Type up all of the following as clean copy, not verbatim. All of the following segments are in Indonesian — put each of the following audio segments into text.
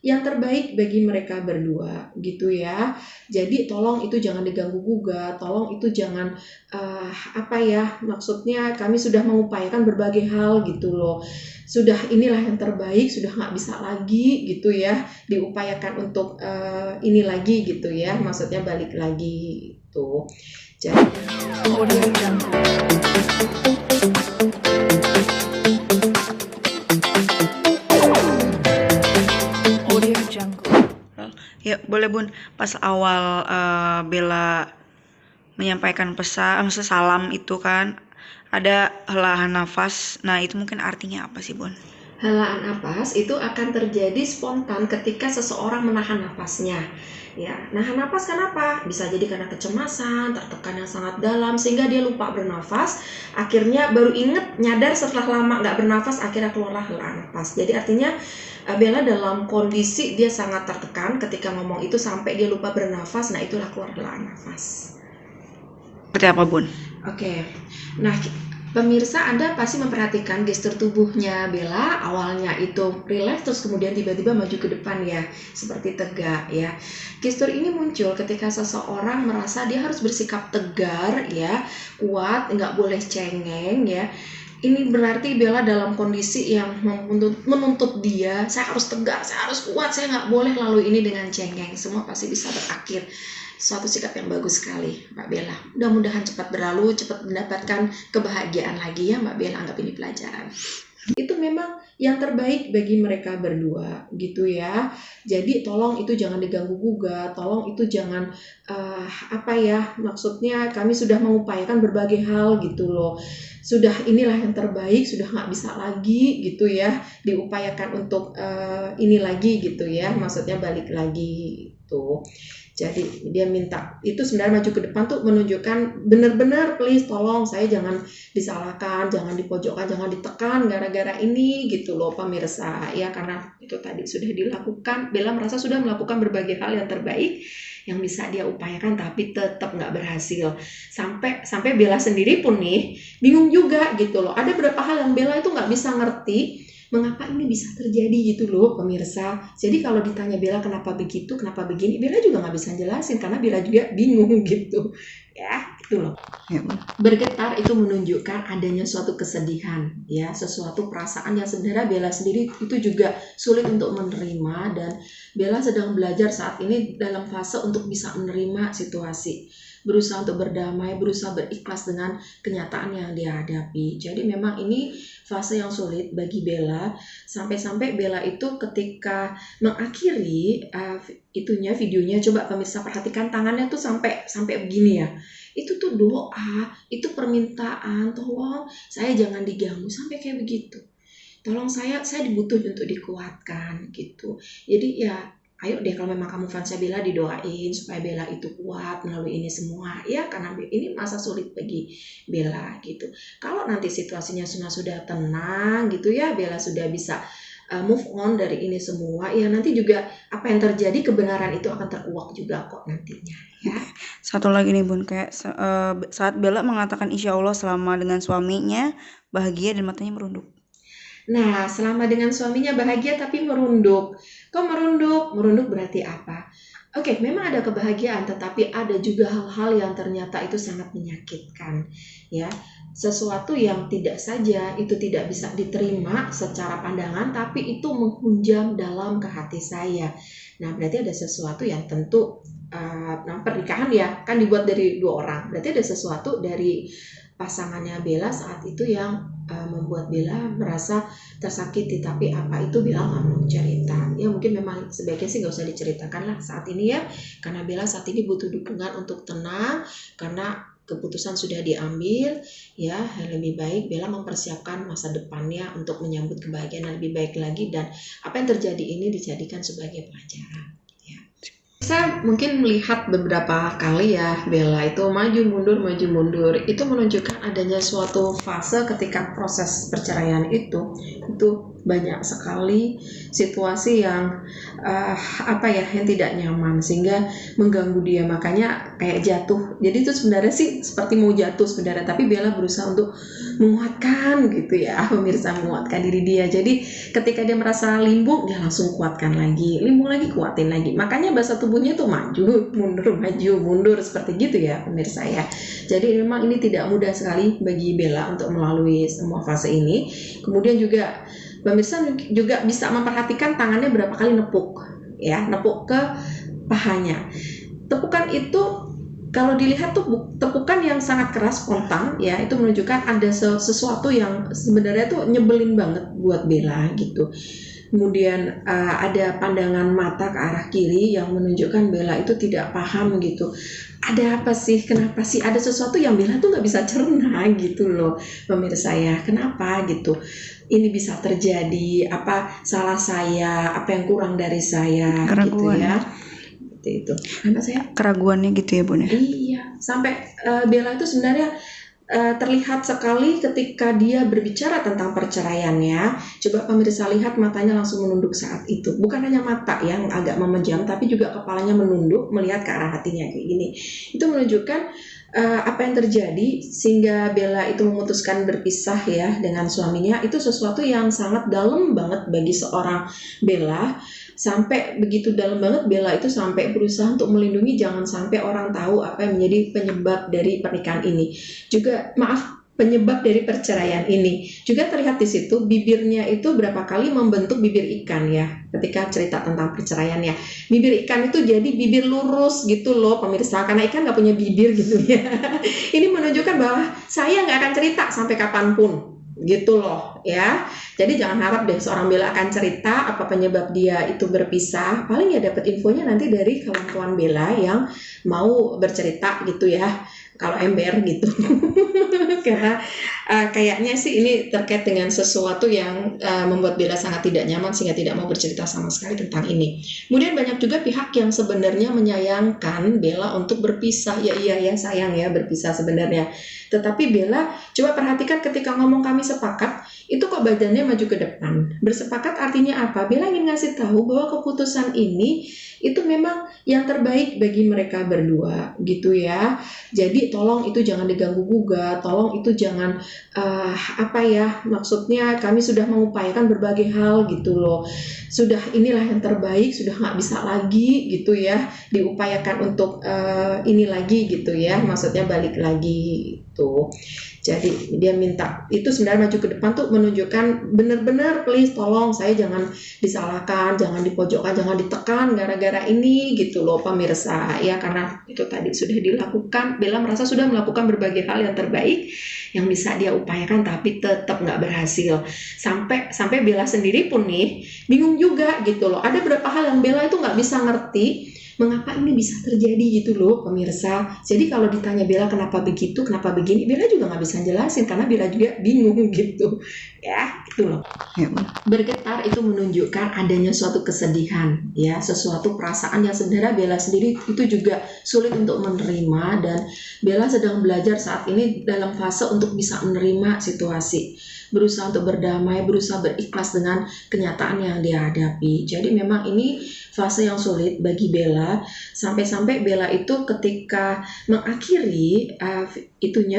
yang terbaik bagi mereka berdua gitu ya. Jadi tolong itu jangan diganggu gugat, tolong itu jangan maksudnya kami sudah mengupayakan berbagai hal gitu loh. Sudah inilah yang terbaik, sudah nggak bisa lagi gitu ya diupayakan untuk ini lagi gitu ya, maksudnya balik lagi gitu. Jadi ya boleh Bun, pas awal Bella menyampaikan pesan, maksudnya salam itu kan ada helahan nafas. Nah itu mungkin artinya apa sih Bun? helaan napas itu akan terjadi spontan ketika seseorang menahan nafasnya. Ya, nahan napas kenapa? Bisa jadi karena kecemasan, tertekan yang sangat dalam sehingga dia lupa bernafas. Akhirnya baru inget, nyadar setelah lama nggak bernafas, akhirnya keluarlah helaan napas. Jadi artinya Bella dalam kondisi dia sangat tertekan ketika ngomong itu sampai dia lupa bernafas. Nah itulah keluar helaan nafas. Seperti apa Bun? Oke, nah pemirsa Anda pasti memperhatikan gestur tubuhnya Bella, awalnya itu rileks terus kemudian tiba-tiba maju ke depan ya, seperti tegak ya. Gestur ini muncul ketika seseorang merasa dia harus bersikap tegar ya, kuat, nggak boleh cengeng ya. Ini berarti Bella dalam kondisi yang menuntut dia, saya harus tegar, saya harus kuat, saya nggak boleh lalu ini dengan cengeng. Semua pasti bisa berakhir. Suatu sikap yang bagus sekali Mbak Bella. Mudah-mudahan cepat berlalu, cepat mendapatkan kebahagiaan lagi ya Mbak Bella, anggap ini pelajaran. Itu memang yang terbaik bagi mereka berdua gitu ya. Jadi tolong itu jangan diganggu gugat, tolong itu jangan maksudnya kami sudah mengupayakan berbagai hal gitu loh. Sudah inilah yang terbaik, sudah nggak bisa lagi gitu ya diupayakan untuk ini lagi gitu ya, maksudnya balik lagi gitu. Jadi dia minta itu sebenarnya maju ke depan tuh menunjukkan benar-benar please tolong saya jangan disalahkan, jangan dipojokkan, jangan ditekan gara-gara ini gitu loh pemirsa ya, karena itu tadi sudah dilakukan. Bella merasa sudah melakukan berbagai hal yang terbaik yang bisa dia upayakan tapi tetap nggak berhasil. Sampai Bella sendiri pun nih bingung juga gitu loh. Ada beberapa hal yang Bella itu nggak bisa ngerti mengapa ini bisa terjadi gitu loh pemirsa. Jadi kalau ditanya Bella kenapa begitu, kenapa begini, Bella juga nggak bisa jelasin karena Bella juga bingung gitu ya, gitu loh. Bergetar itu menunjukkan adanya suatu kesedihan ya, sesuatu perasaan yang sebenarnya Bella sendiri itu juga sulit untuk menerima, dan Bella sedang belajar saat ini dalam fase untuk bisa menerima situasi, berusaha untuk berdamai, berusaha berikhlas dengan kenyataan yang dihadapi. Jadi memang ini fase yang sulit bagi Bella, sampai-sampai Bella itu ketika mengakhiri videonya, coba pemirsa perhatikan tangannya tuh sampai begini ya. Itu tuh doa, itu permintaan, tolong saya jangan diganggu, sampai kayak begitu. Tolong saya dibutuhin untuk dikuatkan gitu. Jadi ya ayo deh kalau memang kamu fans Bella, didoain supaya Bella itu kuat melalui ini semua ya, karena ini masa sulit bagi Bella gitu. Kalau nanti situasinya sudah tenang gitu ya, Bella sudah bisa move on dari ini semua ya, nanti juga apa yang terjadi kebenaran itu akan terkuak juga kok nantinya ya. Satu lagi nih Bun, kayak saat Bella mengatakan insya Allah selama dengan suaminya bahagia dan matanya merunduk. Nah, selama dengan suaminya bahagia tapi merunduk. Kok merunduk? Merunduk berarti apa? Oke, memang ada kebahagiaan, tetapi ada juga hal-hal yang ternyata itu sangat menyakitkan. Ya, sesuatu yang tidak saja itu tidak bisa diterima secara pandangan, tapi itu menghunjam dalam ke hati saya. Nah, berarti ada sesuatu yang tentu pernikahan ya kan dibuat dari dua orang. Berarti ada sesuatu dari pasangannya Bella saat itu yang membuat Bella merasa tersakiti, tapi apa itu Bella nggak mau cerita ya, mungkin memang sebaiknya sih nggak usah diceritakan lah saat ini ya, karena Bella saat ini butuh dukungan untuk tenang karena keputusan sudah diambil ya. Lebih baik Bella mempersiapkan masa depannya untuk menyambut kebahagiaan yang lebih baik lagi, dan apa yang terjadi ini dijadikan sebagai pelajaran. Saya mungkin melihat beberapa kali ya Bella itu maju mundur, itu menunjukkan adanya suatu fase ketika proses perceraian itu banyak sekali situasi yang yang tidak nyaman sehingga mengganggu dia, makanya kayak jatuh. Jadi itu sebenarnya sih seperti mau jatuh sebenarnya, tapi Bella berusaha untuk menguatkan gitu ya, pemirsa, menguatkan diri dia. Jadi ketika dia merasa limbung, dia langsung kuatkan lagi, limbung lagi, kuatin lagi. Makanya bahasa tubuhnya tuh maju mundur seperti gitu ya pemirsa ya. Jadi memang ini tidak mudah sekali bagi Bella untuk melalui semua fase ini. Kemudian juga pemirsa juga bisa memperhatikan tangannya berapa kali nepuk ke pahanya. Tepukan itu kalau dilihat tuh tepukan yang sangat keras, spontan ya, itu menunjukkan ada sesuatu yang sebenarnya tuh nyebelin banget buat Bella gitu. Kemudian ada pandangan mata ke arah kiri yang menunjukkan Bella itu tidak paham gitu. Ada apa sih? Kenapa sih? Ada sesuatu yang Bella tuh nggak bisa cerna gitu loh pemirsa ya. Kenapa gitu? Ini bisa terjadi, apa salah saya, apa yang kurang dari saya gitu ya. Itu apa saya? Keraguannya gitu ya Bun ya? Iya, sampai Bella itu sebenarnya terlihat sekali ketika dia berbicara tentang perceraiannya. Coba pemirsa lihat, matanya langsung menunduk saat itu. Bukan hanya mata yang agak memejam, tapi juga kepalanya menunduk melihat ke arah hatinya kayak gini. Itu menunjukkan apa yang terjadi sehingga Bella itu memutuskan berpisah ya dengan suaminya. Itu sesuatu yang sangat dalam banget bagi seorang Bella. Sampai begitu dalam banget Bella itu sampai berusaha untuk melindungi jangan sampai orang tahu apa yang menjadi penyebab dari pernikahan ini. Juga penyebab dari perceraian ini. Juga terlihat di situ bibirnya itu berapa kali membentuk bibir ikan ya ketika cerita tentang perceraiannya. Bibir ikan itu jadi bibir lurus gitu loh pemirsa, karena ikan nggak punya bibir gitu ya. Ini menunjukkan bahwa saya nggak akan cerita sampai kapanpun gitu loh ya. Jadi jangan harap deh seorang Bella akan cerita apa penyebab dia itu berpisah. Paling ya dapat infonya nanti dari kawan-kawan Bella yang mau bercerita gitu ya, kalau ember gitu. Karena kayaknya sih ini terkait dengan sesuatu yang membuat Bella sangat tidak nyaman sehingga tidak mau bercerita sama sekali tentang ini. Kemudian banyak juga pihak yang sebenarnya menyayangkan Bella untuk berpisah. Ya iya ya, sayang ya berpisah sebenarnya. Tetapi Bella coba perhatikan ketika ngomong kami sepakat, itu kok badannya maju ke depan. Bersepakat artinya apa? Bella ingin ngasih tahu bahwa keputusan ini itu memang yang terbaik bagi mereka berdua gitu ya. Jadi tolong itu jangan diganggu gugat, tolong itu jangan maksudnya kami sudah mengupayakan berbagai hal gitu loh. Sudah inilah yang terbaik, sudah nggak bisa lagi gitu ya diupayakan untuk ini lagi gitu ya, maksudnya balik lagi gitu. Jadi dia minta itu sebenarnya maju ke depan tuh menunjukkan benar-benar please tolong saya jangan disalahkan, jangan dipojokkan, jangan ditekan gara-gara ini gitu loh pemirsa ya, karena itu tadi sudah dilakukan. Bella merasa sudah melakukan berbagai hal yang terbaik yang bisa dia upayakan tapi tetap nggak berhasil. Sampai Bella sendiri pun nih bingung juga gitu loh. Ada beberapa hal yang Bella itu nggak bisa ngerti mengapa ini bisa terjadi gitu loh pemirsa. Jadi kalau ditanya Bella kenapa begitu, kenapa begini, Bella juga nggak bisa jelasin karena Bella juga bingung gitu ya, gitu loh. Bergetar itu menunjukkan adanya suatu kesedihan ya, sesuatu perasaan yang sebenarnya Bella sendiri itu juga sulit untuk menerima, dan Bella sedang belajar saat ini dalam fase untuk bisa menerima situasi, berusaha untuk berdamai, berusaha berikhlas dengan kenyataan yang dia hadapi. Jadi memang ini fase yang sulit bagi Bella, sampai-sampai Bella itu ketika mengakhiri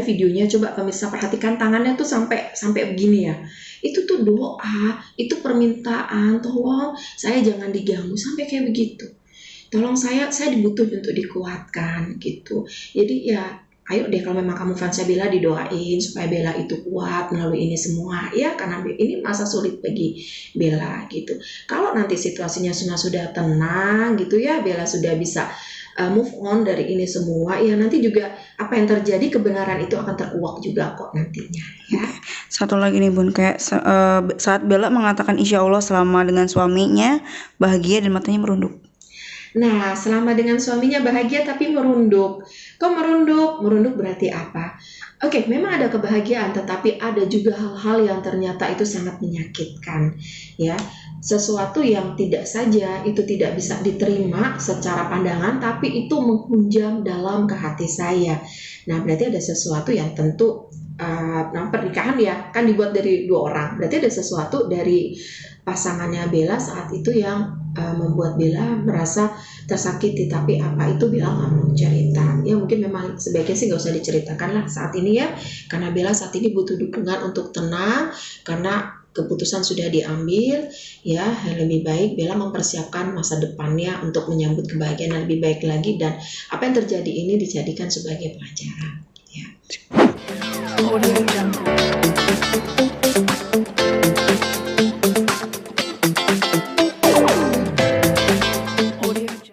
videonya, coba pemirsa perhatikan tangannya tuh sampai begini ya. Itu tuh doa, itu permintaan, tolong saya jangan diganggu, sampai kayak begitu. Tolong saya dibutuhin untuk dikuatkan gitu. Jadi ya ayo deh kalau memang kamu fansnya Bella, didoain supaya Bella itu kuat melalui ini semua ya, karena ini masa sulit bagi Bella gitu. Kalau nanti situasinya sudah tenang gitu ya, Bella sudah bisa move on dari ini semua ya, nanti juga apa yang terjadi kebenaran itu akan terkuak juga kok nantinya ya. Satu lagi nih Bun, kayak saat Bella mengatakan insya Allah selama dengan suaminya bahagia dan matanya merunduk. Nah, selama dengan suaminya bahagia tapi merunduk. Kok merunduk? Merunduk berarti apa? Oke, memang ada kebahagiaan, tetapi ada juga hal-hal yang ternyata itu sangat menyakitkan, ya. Sesuatu yang tidak saja itu tidak bisa diterima secara pandangan, tapi itu menghunjam dalam ke hati saya. Nah, berarti ada sesuatu yang tentu nah pernikahan ya kan dibuat dari 2 orang, berarti ada sesuatu dari pasangannya Bella saat itu yang membuat Bella merasa tersakiti, tapi apa itu Bella nggak mau cerita. Ya mungkin memang sebaiknya sih nggak usah diceritakan lah saat ini ya, karena Bella saat ini butuh dukungan untuk tenang, karena keputusan sudah diambil ya. Lebih baik Bella mempersiapkan masa depannya untuk menyambut kebahagiaan yang lebih baik lagi, dan apa yang terjadi ini dijadikan sebagai pelajaran ya.